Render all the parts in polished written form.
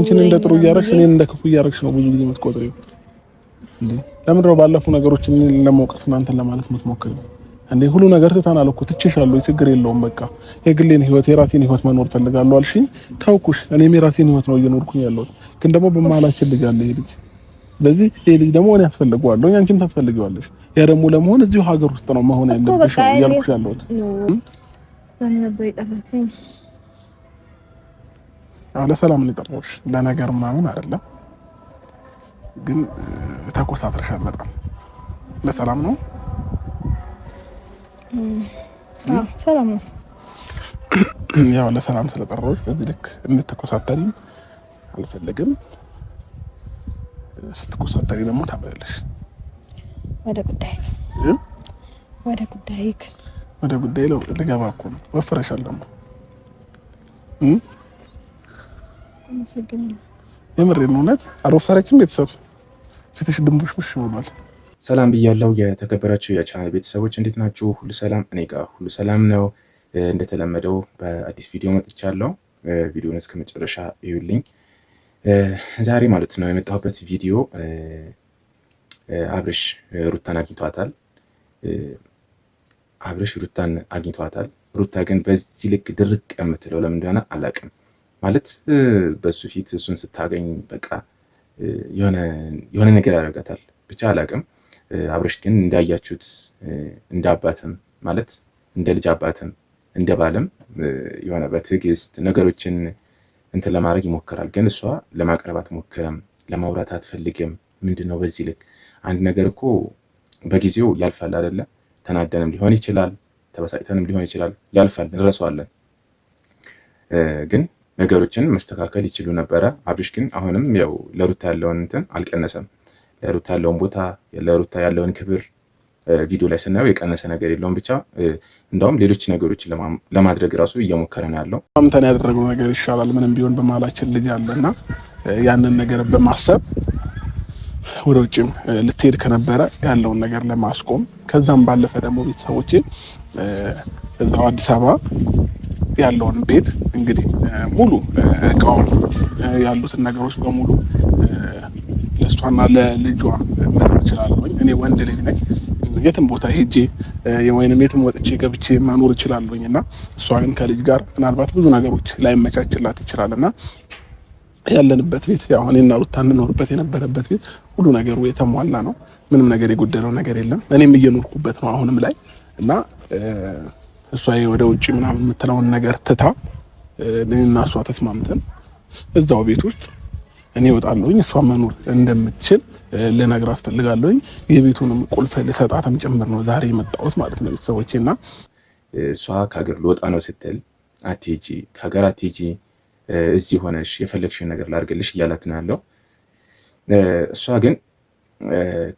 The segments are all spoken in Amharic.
አንቺን እንደ ጥሩ እያደረግሽ እኔን እንደ ክፉ እያደረግሽ ነው ብዙ ጊዜ የምትቆጥሪው እንዴ? ለምን ነው ባለፉ ነገሮችን ለመውቀስ እናንተን ለማለት የምትሞክሪው እንዴ? ሁሉ ነገር ትተናል እኮ ትቼሻለሁ፣ ችግር የለውም በቃ የግሌን ህይወት የራሴን ህይወት መኖር ፈልጋለሁ አልሽኝ፣ ታውኩሽ። እኔም የራሴን ህይወት ነው እየኖርኩኝ ያለሁት፣ ግን ደግሞ በመሀላችን ልጅ አለ ይሄ ልጅ። ስለዚህ ይሄ ልጅ ደግሞ እኔ አስፈልገዋለሁ፣ አንቺም ታስፈልጊዋለሽ። ያ ደግሞ ለመሆን እዚሁ ሀገር ውስጥ ነው መሆን ያለብሽ እያልኩሽ ያለሁት። ለሰላም ነው የጠራሁሽ፣ ለነገር ምናምን አይደለም። ግን ተኮሳትረሻል በጣም። ለሰላም ነው? ሰላም ነው። ያው ለሰላም ስለጠራሁሽ በዚህ ልክ እንድትኮሳተሪም አልፈልግም። ስትኮሳተሪ ደግሞ ታምራለሽ። ወደ ጉዳይ ልገባ እኮ ነው። ወፍረሻል ደግሞ። የምሬን እውነት አልወፈረችም። ቤተሰብ ፊትሽ ድንቡሽቡሽ ብሏል። ሰላም ብያለሁ። የተከበራችሁ የቻናል ቤተሰቦች እንዴት ናችሁ? ሁሉ ሰላም? እኔ ጋር ሁሉ ሰላም ነው። እንደተለመደው በአዲስ ቪዲዮ መጥቻለሁ። ቪዲዮን እስከ መጨረሻ እዩልኝ። ዛሬ ማለት ነው የመጣሁበት ቪዲዮ አብርሽ ሩታን አግኝቷታል። ሩታ ግን በዚህ ልክ ድርቅ የምትለው ለምን እንደሆነ አላውቅም። ማለት በሱ ፊት እሱን ስታገኝ በቃ የሆነ ነገር ያደርጋታል። ብቻ አላውቅም። አብርሽ ግን እንዳያችሁት እንደ አባትም ማለት እንደ ልጅ አባትም እንደ ባልም የሆነ በትዕግስት ነገሮችን እንትን ለማድረግ ይሞክራል። ግን እሷ ለማቅረብ አትሞክርም፣ ለማውራት አትፈልግም። ምንድን ነው በዚህ ልክ? አንድ ነገር እኮ በጊዜው ያልፋል አይደለ? ተናደንም ሊሆን ይችላል፣ ተበሳጭተንም ሊሆን ይችላል። ያልፋል፣ እንረሳዋለን። ግን ነገሮችን መስተካከል ይችሉ ነበረ። አብርሽ ግን አሁንም ያው ለሩታ ያለውን እንትን አልቀነሰም። ለሩታ ያለውን ቦታ፣ ለሩታ ያለውን ክብር ቪዲዮ ላይ ስናየው የቀነሰ ነገር የለውም። ብቻ እንዳውም ሌሎች ነገሮችን ለማድረግ ራሱ እየሞከረ ነው ያለው። አምተን ያደረገው ነገር ይሻላል። ምንም ቢሆን በመሀላችን ልጅ አለና ያንን ነገር በማሰብ ወደ ውጭም ልትሄድ ከነበረ ያለውን ነገር ለማስቆም ከዛም ባለፈ ደግሞ ቤተሰቦቼ እዛው አዲስ አበባ ያለውን ቤት እንግዲህ ሙሉ እቃውን ያሉትን ነገሮች በሙሉ ለእሷና ለልጇ መተው እችላለሁ። እኔ ወንድ ልጅ ነኝ። የትም ቦታ ሄጄ ወይንም የትም ወጥቼ ገብቼ ማኖር እችላለሁኝ እና እሷ ግን ከልጅ ጋር ምናልባት ብዙ ነገሮች ላይመቻችላት ይችላል እና ያለንበት ቤት ያው እኔና ሩታ እንኖርበት የነበረበት ቤት ሁሉ ነገሩ የተሟላ ነው። ምንም ነገር የጎደለው ነገር የለም። እኔም እየኖርኩበት ነው አሁንም ላይ እና እሷ ወደ ውጭ ምናምን የምትለውን ነገር ትታ እኔና እሷ ተስማምተን እዛው ቤት ውስጥ እኔ እወጣለሁኝ እሷ መኖር እንደምትችል ልነግራት አስፈልጋለሁኝ። የቤቱንም ቁልፍ ልሰጣትም ጭምር ነው ዛሬ የመጣሁት ማለት ነው ቤተሰቦቼ። እና እሷ ከሀገር ልወጣ ነው ስትል አትሄጂ፣ ከሀገር አትሄጂ፣ እዚህ ሆነሽ የፈለግሽን ነገር ላድርግልሽ እያላት ነው ያለው። እሷ ግን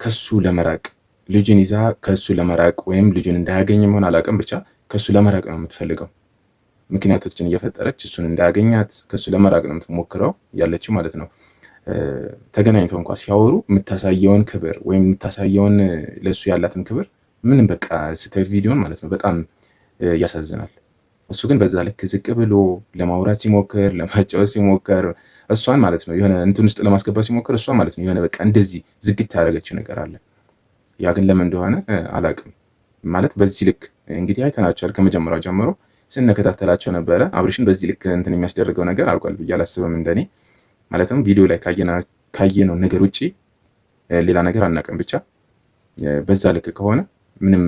ከሱ ለመራቅ ልጁን ይዛ ከሱ ለመራቅ ወይም ልጁን እንዳያገኝ መሆን አላውቅም፣ ብቻ ከሱ ለመራቅ ነው የምትፈልገው። ምክንያቶችን እየፈጠረች እሱን እንዳያገኛት ከሱ ለመራቅ ነው የምትሞክረው ያለችው ማለት ነው። ተገናኝተው እንኳ ሲያወሩ የምታሳየውን ክብር ወይም የምታሳየውን ለእሱ ያላትን ክብር ምንም በቃ ስታዩት ቪዲዮን ማለት ነው በጣም ያሳዝናል። እሱ ግን በዛ ልክ ዝቅ ብሎ ለማውራት ሲሞክር፣ ለማጫወት ሲሞክር እሷን ማለት ነው የሆነ እንትን ውስጥ ለማስገባት ሲሞክር እሷ ማለት ነው የሆነ በቃ እንደዚህ ዝግት ያደረገችው ነገር አለ። ያ ግን ለምን እንደሆነ አላውቅም። ማለት በዚህ ልክ እንግዲህ አይተናቸዋል። ከመጀመሪያው ጀምሮ ስንከታተላቸው ነበረ። አብርሽን በዚህ ልክ እንትን የሚያስደርገው ነገር አልቋል ብዬ አላስብም እንደኔ። ማለትም ቪዲዮ ላይ ካየነው ነገር ውጭ ሌላ ነገር አናውቅም። ብቻ በዛ ልክ ከሆነ ምንም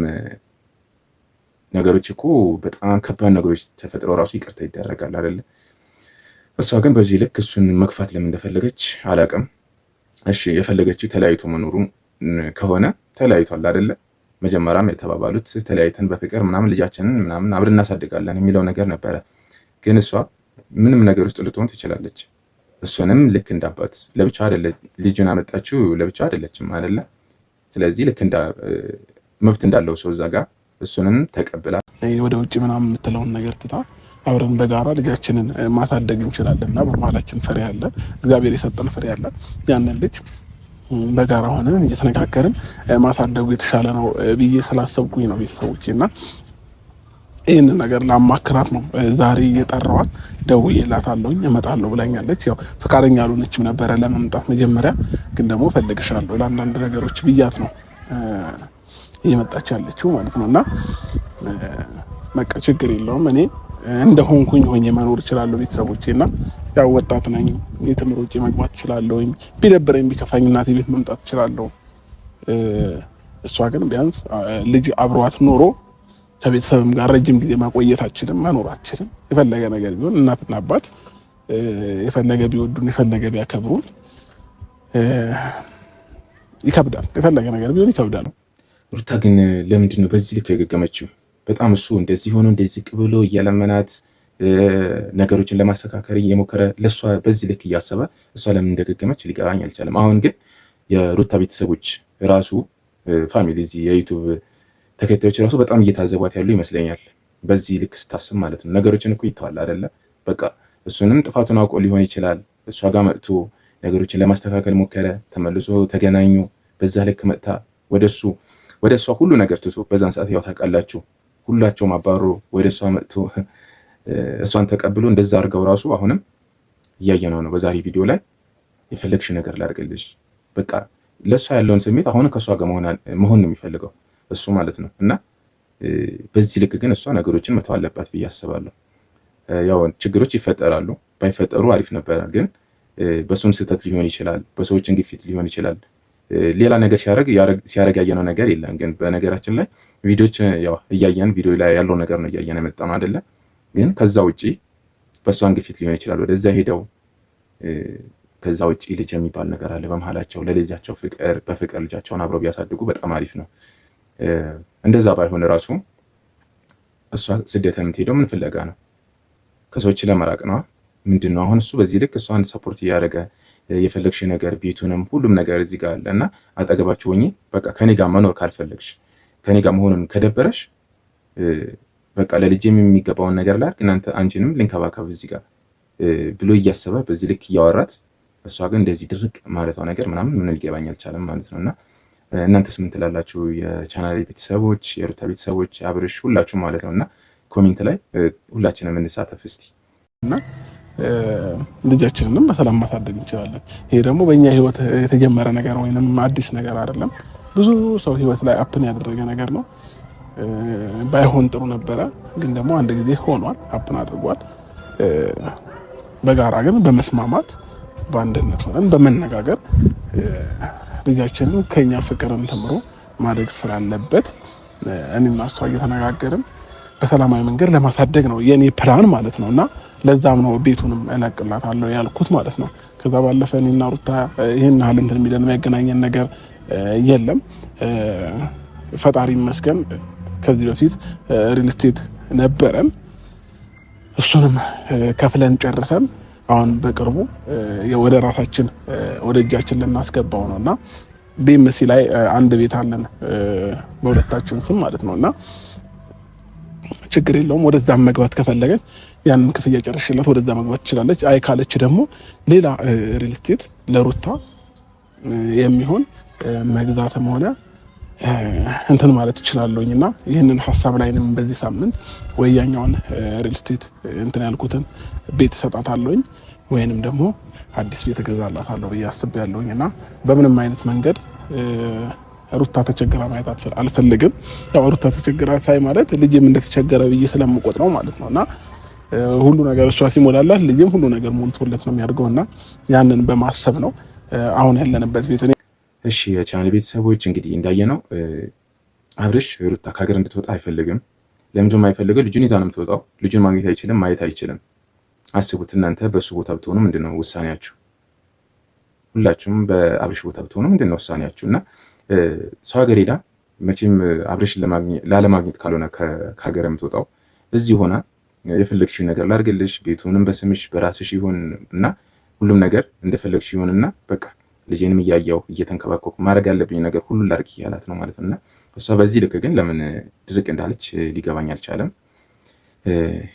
ነገሮች እኮ በጣም ከባድ ነገሮች ተፈጥረው ራሱ ይቅርታ ይደረጋል አይደለ? እሷ ግን በዚህ ልክ እሱን መግፋት ለምን እንደፈለገች አላውቅም። እሺ የፈለገችው ተለያይቶ መኖሩ ከሆነ ተለያይቷል አይደለ? መጀመሪያም የተባባሉት ተለያይተን በፍቅር ምናምን ልጃችንን ምናምን አብረን እናሳድጋለን የሚለው ነገር ነበረ። ግን እሷ ምንም ነገር ውስጥ ልትሆን ትችላለች። እሱንም ልክ እንዳባት ለብቻ አይደለ ልጁን አመጣችው፣ ለብቻ አይደለችም አይደለ? ስለዚህ ልክ መብት እንዳለው ሰው እዛ ጋር እሱንም ተቀብላ ወደ ውጭ ምናምን የምትለውን ነገር ትታ አብረን በጋራ ልጃችንን ማሳደግ እንችላለን እና በመሀላችን ፍሬ አለ፣ እግዚአብሔር የሰጠን ፍሬ አለ። ያንን ልጅ በጋራ ሆነን እየተነጋገርን ማሳደጉ የተሻለ ነው ብዬ ስላሰብኩኝ ነው ቤተሰቦቼ። እና ይህንን ነገር ላማክራት ነው ዛሬ እየጠራዋት። ደውዬላታለሁኝ እመጣለሁ ብላኛለች። ያው ፈቃደኛ አልሆነችም ነበረ ለመምጣት መጀመሪያ፣ ግን ደግሞ እፈልግሻለሁ ለአንዳንድ ነገሮች ብያት ነው እየመጣች ያለችው ማለት ነው። እና በቃ ችግር የለውም እኔ እንደሆንኩኝ ሆኜ መኖር እችላለሁ ቤተሰቦቼ እና ያው ወጣት ነኝ፣ የትምህርት ውጪ መግባት እችላለሁኝ። ቢደብረኝ ቢከፋኝ እናቴ ቤት መምጣት እችላለሁ። እሷ ግን ቢያንስ ልጅ አብሯት ኖሮ ከቤተሰብም ጋር ረጅም ጊዜ ማቆየታችንም መኖራችንም የፈለገ ነገር ቢሆን እናትና አባት የፈለገ ቢወዱን የፈለገ ቢያከብሩን ይከብዳል። የፈለገ ነገር ቢሆን ይከብዳል። ሩታ ግን ለምንድን ነው በዚህ ልክ የገገመችው? በጣም እሱ እንደዚህ ሆኖ እንደዚህ ቅብሎ እያለመናት ነገሮችን ለማስተካከል እየሞከረ ለእሷ በዚህ ልክ እያሰበ እሷ ለምን እንደገገመች ሊገባኝ አልቻለም። አሁን ግን የሩታ ቤተሰቦች ራሱ ፋሚሊ እዚህ የዩቱብ ተከታዮች ራሱ በጣም እየታዘቧት ያሉ ይመስለኛል። በዚህ ልክ ስታስብ ማለት ነው። ነገሮችን እኮ ይተዋል አይደለ? በቃ እሱንም ጥፋቱን አውቆ ሊሆን ይችላል። እሷ ጋር መጥቶ ነገሮችን ለማስተካከል ሞከረ። ተመልሶ ተገናኙ። በዛ ልክ መጥታ ወደ እሷ ሁሉ ነገር ትቶ በዛን ሰዓት ያው ታውቃላችሁ ሁላቸውም አባሮ ወደ እሷ መጥቶ እሷን ተቀብሎ እንደዛ አድርገው ራሱ አሁንም እያየነው ነው። በዛሬ ቪዲዮ ላይ የፈለግሽ ነገር ላድርግልሽ፣ በቃ ለእሷ ያለውን ስሜት አሁን ከእሷ ጋር መሆን ነው የሚፈልገው እሱ ማለት ነው። እና በዚህ ልክ ግን እሷ ነገሮችን መተው አለባት ብዬ አስባለሁ። ያው ችግሮች ይፈጠራሉ፣ ባይፈጠሩ አሪፍ ነበረ። ግን በሱም ስህተት ሊሆን ይችላል፣ በሰዎችን ግፊት ሊሆን ይችላል። ሌላ ነገር ሲያደርግ ያየነው ነገር የለም። ግን በነገራችን ላይ ቪዲዮች ያው እያየን ቪዲዮ ላይ ያለው ነገር ነው እያየን የመጣ ነው አይደለ? ግን ከዛ ውጪ በእሷን ግፊት ሊሆን ይችላል ወደዛ ሄደው። ከዛ ውጪ ልጅ የሚባል ነገር አለ በመሀላቸው። ለልጃቸው በፍቅር ልጃቸውን አብረው ቢያሳድጉ በጣም አሪፍ ነው። እንደዛ ባይሆን ራሱ እሷ ስደት የምትሄደው ምን ፍለጋ ነው? ከሰዎች ለመራቅ ነው። ምንድን ነው አሁን እሱ በዚህ ልክ እሷን ሰፖርት እያደረገ የፈለግሽ ነገር ቤቱንም ሁሉም ነገር እዚህ ጋር አለ እና አጠገባችሁ ሆኜ በቃ ከኔ ጋር መኖር ካልፈለግሽ ከኔ ጋር መሆኑን ከደበረሽ በቃ ለልጄም የሚገባውን ነገር ላድርግ እናንተ አንቺንም ልንከባከብ እዚህ ጋር ብሎ እያሰበ በዚህ ልክ እያወራት፣ እሷ ግን እንደዚህ ድርቅ ማለቷ ነገር ምናምን ምን ሊገባኝ አልቻለም ማለት ነው። እና እናንተስ ምን ትላላችሁ? የቻናል ቤተሰቦች፣ የሩታ ቤተሰቦች፣ አብርሽ ሁላችሁም ማለት ነው። እና ኮሜንት ላይ ሁላችንም እንሳተፍ እስቲ እና ልጃችንንም በሰላም ማሳደግ እንችላለን። ይሄ ደግሞ በእኛ ህይወት የተጀመረ ነገር ወይንም አዲስ ነገር አይደለም። ብዙ ሰው ህይወት ላይ አፕን ያደረገ ነገር ነው። ባይሆን ጥሩ ነበረ፣ ግን ደግሞ አንድ ጊዜ ሆኗል፣ አፕን አድርጓል። በጋራ ግን በመስማማት በአንድነት ሆነን በመነጋገር ልጃችንን ከኛ ፍቅርን ተምሮ ማደግ ስላለበት እኔና እሷ እየተነጋገርን በሰላማዊ መንገድ ለማሳደግ ነው የኔ ፕላን ማለት ነው። እና ለዛም ነው ቤቱንም እለቅላታለሁ ያልኩት ማለት ነው። ከዛ ባለፈ እኔና ሩታ ይሄን ያህል እንትን የሚለን የሚያገናኘን ነገር የለም። ፈጣሪ ይመስገን ከዚህ በፊት ሪል ስቴት ነበረን፣ እሱንም ከፍለን ጨርሰን አሁን በቅርቡ ወደ ራሳችን ወደ እጃችን ልናስገባው ነው እና ቢኤምሲ ላይ አንድ ቤት አለን በሁለታችን ስም ማለት ነው። እና ችግር የለውም። ወደዛም መግባት ከፈለገች ያንን ክፍያ ጨርሽላት ወደዛ መግባት ትችላለች። አይ ካለች ደግሞ ሌላ ሪል ስቴት ለሩታ የሚሆን መግዛትም ሆነ እንትን ማለት እችላለሁኝ እና ይህንን ሀሳብ ላይ ነኝ። በዚህ ሳምንት ወያኛውን ሪል ስቴት እንትን ያልኩትን ቤት እሰጣታለሁኝ ወይንም ደግሞ አዲስ ቤት እገዛላታለሁ ብዬ አስቤያለሁኝ እና በምንም አይነት መንገድ ሩታ ተቸግራ ማየት አልፈልግም። ያው ሩታ ተቸግራ ሳይ ማለት ልጅም እንደተቸገረ ብዬ ስለምቆጥረው ማለት ነው እና ሁሉ ነገር እሷ ሲሞላላት ልጅም ሁሉ ነገር ሞልቶለት ነው የሚያደርገው እና ያንን በማሰብ ነው አሁን ያለንበት ቤት። እሺ የቻናል ቤተሰቦች እንግዲህ እንዳየነው አብርሽ ሩታ ከሀገር እንድትወጣ አይፈልግም። ለምንድን ነው የማይፈልገው? ልጁን ይዛ ነው የምትወጣው። ልጁን ማግኘት አይችልም፣ ማየት አይችልም። አስቡት እናንተ በሱ ቦታ ብትሆኑ ምንድነው ውሳኔያችሁ? ሁላችሁም በአብርሽ ቦታ ብትሆኑ ምንድነው ውሳኔያችሁ? እና ሰው ሀገር ሄዳ መቼም አብርሽን ላለማግኘት ካልሆነ ከሀገር የምትወጣው እዚህ ሆና የፈለግሽ ነገር ላድርግልሽ፣ ቤቱንም በስምሽ በራስሽ ይሁን እና ሁሉም ነገር እንደፈለግሽ ይሁንና በቃ ልጄንም እያየሁ እየተንከባከብኩ ማድረግ ያለብኝ ነገር ሁሉ ላድርግ እያላት ነው ማለት ነው። እና እሷ በዚህ ልክ ግን ለምን ድርቅ እንዳለች ሊገባኝ አልቻለም።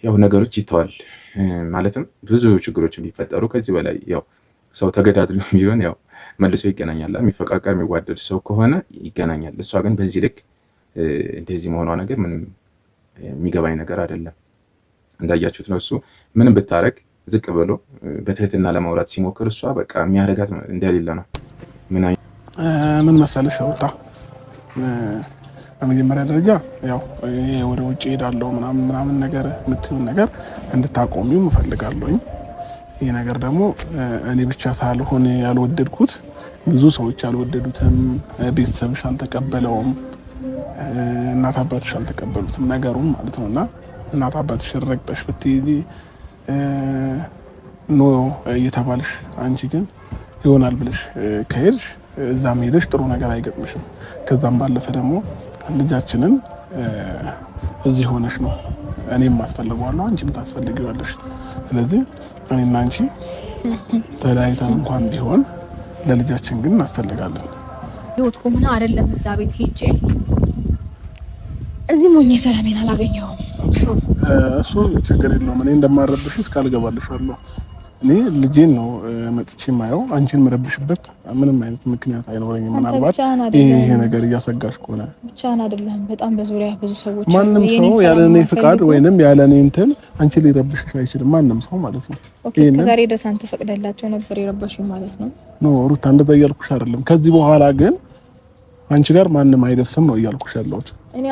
ያው ነገሮች ይተዋል ማለትም ብዙ ችግሮች ቢፈጠሩ ከዚህ በላይ ያው ሰው ተገዳድሎ ቢሆን ያው መልሶ ይገናኛል። የሚፈቃቀር የሚዋደድ ሰው ከሆነ ይገናኛል። እሷ ግን በዚህ ልክ እንደዚህ መሆኗ ነገር ምንም የሚገባኝ ነገር አይደለም። እንዳያችሁት ነው። እሱ ምንም ብታረግ ዝቅ ብሎ በትህትና ለማውራት ሲሞክር እሷ በቃ የሚያረጋት እንደሌለ ነው። ምን መሰለሽ ወጣ በመጀመሪያ ደረጃ ያው ወደ ውጭ ሄዳለሁ ምናምን ነገር የምትይውን ነገር እንድታቆሚው እፈልጋለሁኝ። ይሄ ነገር ደግሞ እኔ ብቻ ሳልሆን ያልወደድኩት ብዙ ሰዎች ያልወደዱትም፣ ቤተሰብሽ አልተቀበለውም፣ እናት አባትሽ አልተቀበሉትም ነገሩን ማለት ነውና እናት አባትሽ ረግጠሽ ብትይዚ ኖ እየተባልሽ አንቺ ግን ይሆናል ብለሽ ከሄድሽ እዛም ሄደሽ ጥሩ ነገር አይገጥምሽም። ከዛም ባለፈ ደግሞ ልጃችንን እዚህ ሆነሽ ነው እኔም ማስፈልገዋለሁ አንቺም ታስፈልጊዋለሽ። ስለዚህ እኔና አንቺ ተለያይተን እንኳን ቢሆን ለልጃችን ግን እናስፈልጋለን። ህይወት ቆምና አይደለም እዛ ቤት ሄጄ እዚህ ሞኝ ሰላሜን አላገኘሁም። እሱን ችግር የለውም። እኔ እንደማረብሽሽ ቃል እገባልሻለሁ። እኔ ልጄን ነው መጥቼ ማየው። አንቺን መረብሽበት ምንም አይነት ምክንያት አይኖረኝም። ምናልባት ይሄ ነገር እያሰጋሽ ከሆነ ብቻህን አይደለም፣ በጣም በዙሪያ ብዙ ሰዎች አሉ። ማንም ሰው ያለ እኔ ፍቃድ ወይንም ያለ እኔ እንትን አንቺ ሊረብሽሽ አይችልም። ማንም ሰው ማለት ነው። ኦኬ፣ እስከዛሬ ድረስ አንተ ፈቅደላቸው ነበር የረበሹኝ ማለት ነው? ኖ ሩታ፣ እንደዛ እያልኩሽ አይደለም። ከዚህ በኋላ ግን አንቺ ጋር ማንም አይደርስም ነው እያልኩሽ ያለሁት። እኔ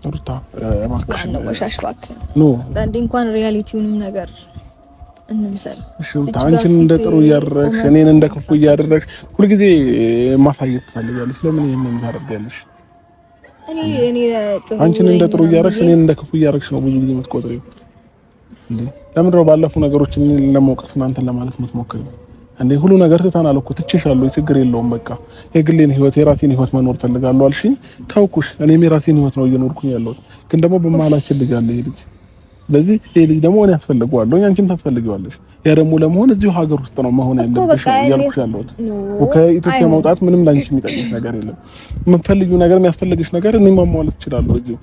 ሩታ እባክሽ ነው ወሻሽባክ ኖ አንዴ እንኳን ሪያሊቲውንም ነገር እንምሰል። እሺ አንቺን እንደ ጥሩ እያደረግሽ እኔን እንደ ክፉ እያደረግሽ ሁልጊዜ ማሳየት ትፈልጋለሽ። ለምን ይሄንን ታደርጊያለሽ? እኔ ጥሩ አንቺን እንደ ጥሩ እያደረግሽ እኔን እንደ ክፉ እያደረግሽ ነው ብዙ ጊዜ የምትቆጥሪው እንዴ? ለምን ነው ባለፈው ነገሮች ለመውቀስ እናንተን ለማለት የምትሞክሪው እንዴ? ሁሉ ነገር ትተናል እኮ ትቼሻለሁ። ችግር የለውም በቃ የግሌን ህይወት የራሴን ህይወት መኖር ፈልጋለሁ አልሽኝ፣ ታውኩሽ። እኔም የራሴን ህይወት ነው እየኖርኩኝ ያለሁት። ግን ደግሞ በመሀላችን ልጅ አለ ይሄ ልጅ። ስለዚህ ይሄ ልጅ ደግሞ እኔ አስፈልገዋለሁ፣ አንቺም ታስፈልጊዋለሽ። ያ ደግሞ ለመሆን እዚሁ ሀገር ውስጥ ነው መሆን ያለብሽ እያልኩሽ ያለሁት። ከኢትዮጵያ መውጣት ምንም ላንቺ የሚጠቅምሽ ነገር የለም። የምትፈልጊው ነገር የሚያስፈልግሽ ነገር እኔ ማሟላት እችላለሁ እዚሁ